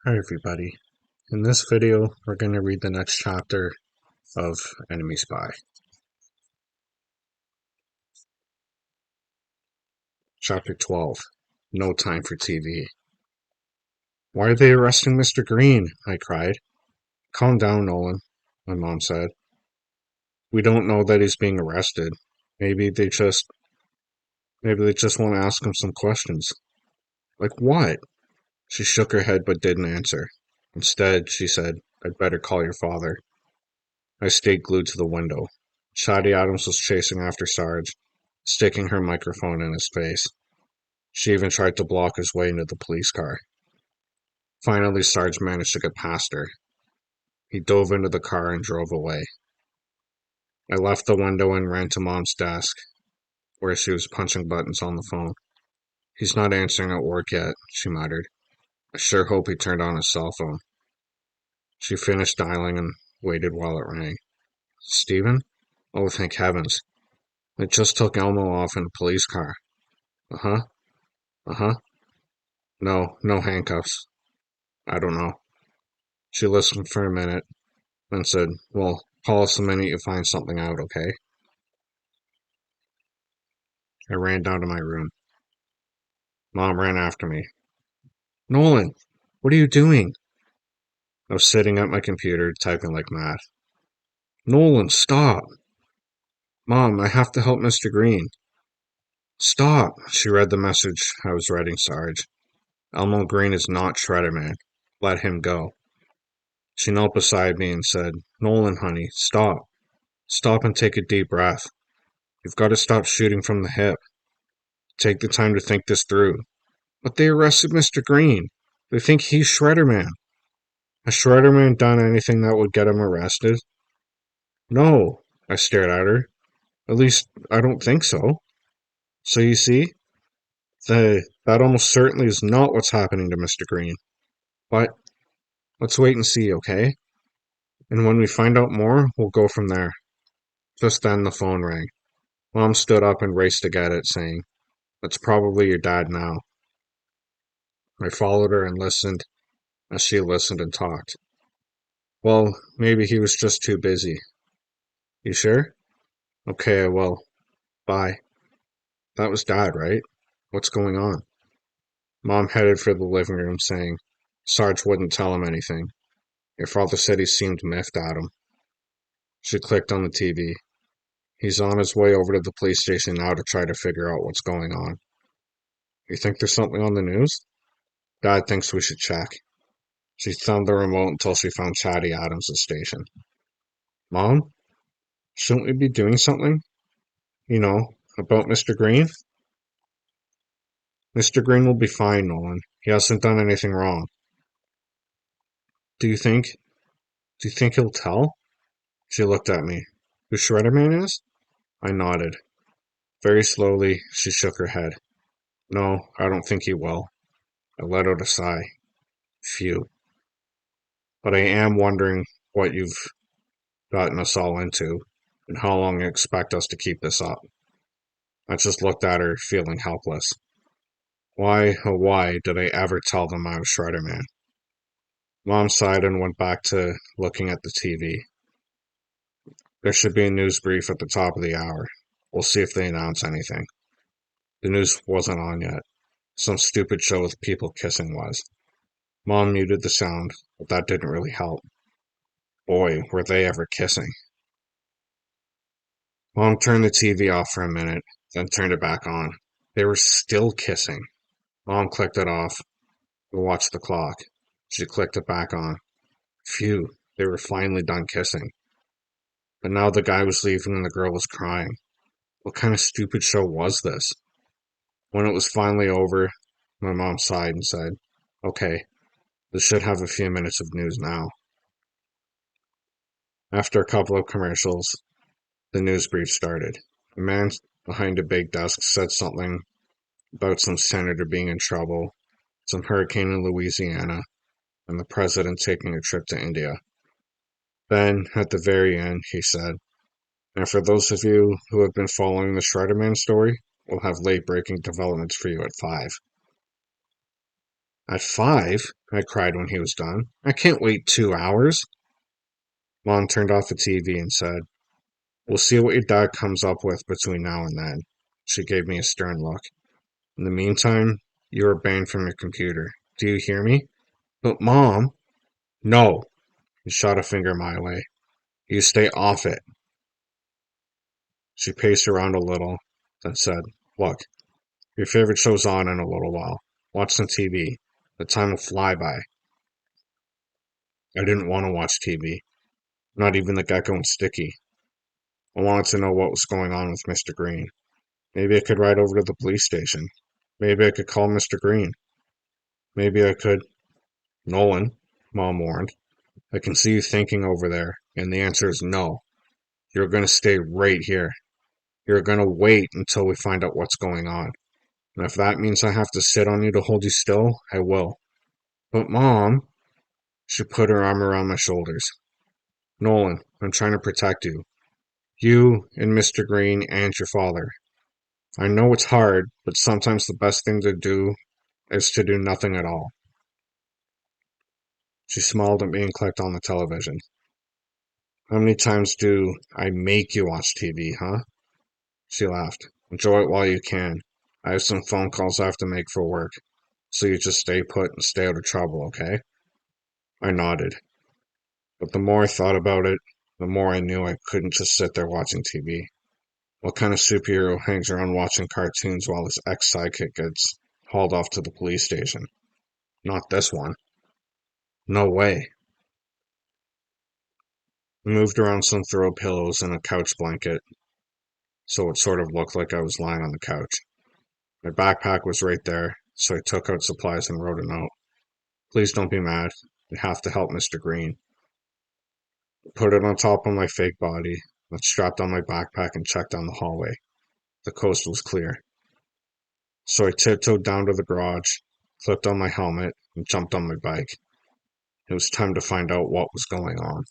Hi everybody. In this video, we're going to read the next chapter of Enemy Spy. Chapter 12. No Time for TV. Why are they arresting Mr. Green? I cried. Calm down, Nolan, my mom said. We don't know that he's being arrested. Maybe they just want to ask him some questions. Like what? She shook her head but didn't answer. Instead, she said, I'd better call your father. I stayed glued to the window. Shadi Adams was chasing after Sarge, sticking her microphone in his face. She even tried to block his way into the police car. Finally, Sarge managed to get past her. He dove into the car and drove away. I left the window and ran to Mom's desk, where she was punching buttons on the phone. He's not answering at work yet, she muttered. I sure hope he turned on his cell phone. She finished dialing and waited while it rang. Stephen? Oh, thank heavens. I just took Elmo off in a police car. Uh-huh. Uh-huh. No handcuffs. I don't know. She listened for a minute, then said, Well, call us the minute you find something out, okay? I ran down to my room. Mom ran after me. Nolan, what are you doing? I was sitting at my computer, typing like mad. Nolan, stop! Mom, I have to help Mr. Green. Stop! She read the message I was writing Sarge. Elmo Green is not Shredderman. Let him go. She knelt beside me and said, Nolan, honey, stop. Stop and take a deep breath. You've got to stop shooting from the hip. Take the time to think this through. But they arrested Mr. Green. They think he's Shredderman. Has Shredderman done anything that would get him arrested? No, I stared at her. At least, I don't think so. So you see, that almost certainly is not what's happening to Mr. Green. But let's wait and see, okay? And when we find out more, we'll go from there. Just then the phone rang. Mom stood up and raced to get it, saying, That's probably your dad now. I followed her and listened as she listened and talked. Well, maybe he was just too busy. You sure? Okay, I will. Bye. That was Dad, right? What's going on? Mom headed for the living room, saying, Sarge wouldn't tell him anything. Your father said he seemed miffed at him. She clicked on the TV. He's on his way over to the police station now to try to figure out what's going on. You think there's something on the news? Dad thinks we should check. She thumbed the remote until she found Chatty Adams' station. Mom, shouldn't we be doing something? You know, about Mr. Green? Mr. Green will be fine, Nolan. He hasn't done anything wrong. Do you think he'll tell? She looked at me. Who Shredderman is? I nodded. Very slowly, she shook her head. No, I don't think he will. I let out a sigh. Phew. But I am wondering what you've gotten us all into, and how long you expect us to keep this up. I just looked at her, feeling helpless. Why, oh why, did I ever tell them I was Shredderman? Mom sighed and went back to looking at the TV. There should be a news brief at the top of the hour. We'll see if they announce anything. The news wasn't on yet. Some stupid show with people kissing was. Mom muted the sound, but that didn't really help. Boy, were they ever kissing. Mom turned the TV off for a minute, then turned it back on. They were still kissing. Mom clicked it off and watched the clock. She clicked it back on. Phew, they were finally done kissing. But now the guy was leaving and the girl was crying. What kind of stupid show was this? When it was finally over, my mom sighed and said, Okay, this should have a few minutes of news now. After a couple of commercials, the news brief started. A man behind a big desk said something about some senator being in trouble, some hurricane in Louisiana, and the president taking a trip to India. Then, at the very end, he said, And for those of you who have been following the Shredderman story, we'll have late-breaking developments for you at 5. At 5? I cried when he was done. I can't wait 2 hours. Mom turned off the TV and said, "We'll see what your dad comes up with between now and then." She gave me a stern look. "In the meantime, you are banned from your computer. Do you hear me?" "But, Mom—" "No!" He shot a finger my way. "You stay off it." She paced around a little, then said, "Look, your favorite show's on in a little while. Watch some TV. The time will fly by." I didn't want to watch TV, not even the Gecko and Sticky. I wanted to know what was going on with Mr. Green. Maybe I could ride over to the police station. Maybe I could call Mr. Green. Maybe I could. "Nolan," Mom warned, "I can see you thinking over there, and the answer is no. You're going to stay right here. You're going to wait until we find out what's going on. And if that means I have to sit on you to hold you still, I will." "But, Mom—" She put her arm around my shoulders. "Nolan, I'm trying to protect you. You and Mr. Green and your father. I know it's hard, but sometimes the best thing to do is to do nothing at all." She smiled at me and clicked on the television. "How many times do I make you watch TV, huh?" She laughed. "Enjoy it while you can. I have some phone calls I have to make for work, so you just stay put and stay out of trouble, okay?" I nodded. But the more I thought about it, the more I knew I couldn't just sit there watching TV. What kind of superhero hangs around watching cartoons while his ex-sidekick gets hauled off to the police station? Not this one. No way. I moved around some throw pillows and a couch blanket, so it sort of looked like I was lying on the couch. My backpack was right there, so I took out supplies and wrote a note. "Please don't be mad. We have to help Mr. Green." I put it on top of my fake body, then strapped on my backpack and checked down the hallway. The coast was clear. So I tiptoed down to the garage, clipped on my helmet, and jumped on my bike. It was time to find out what was going on.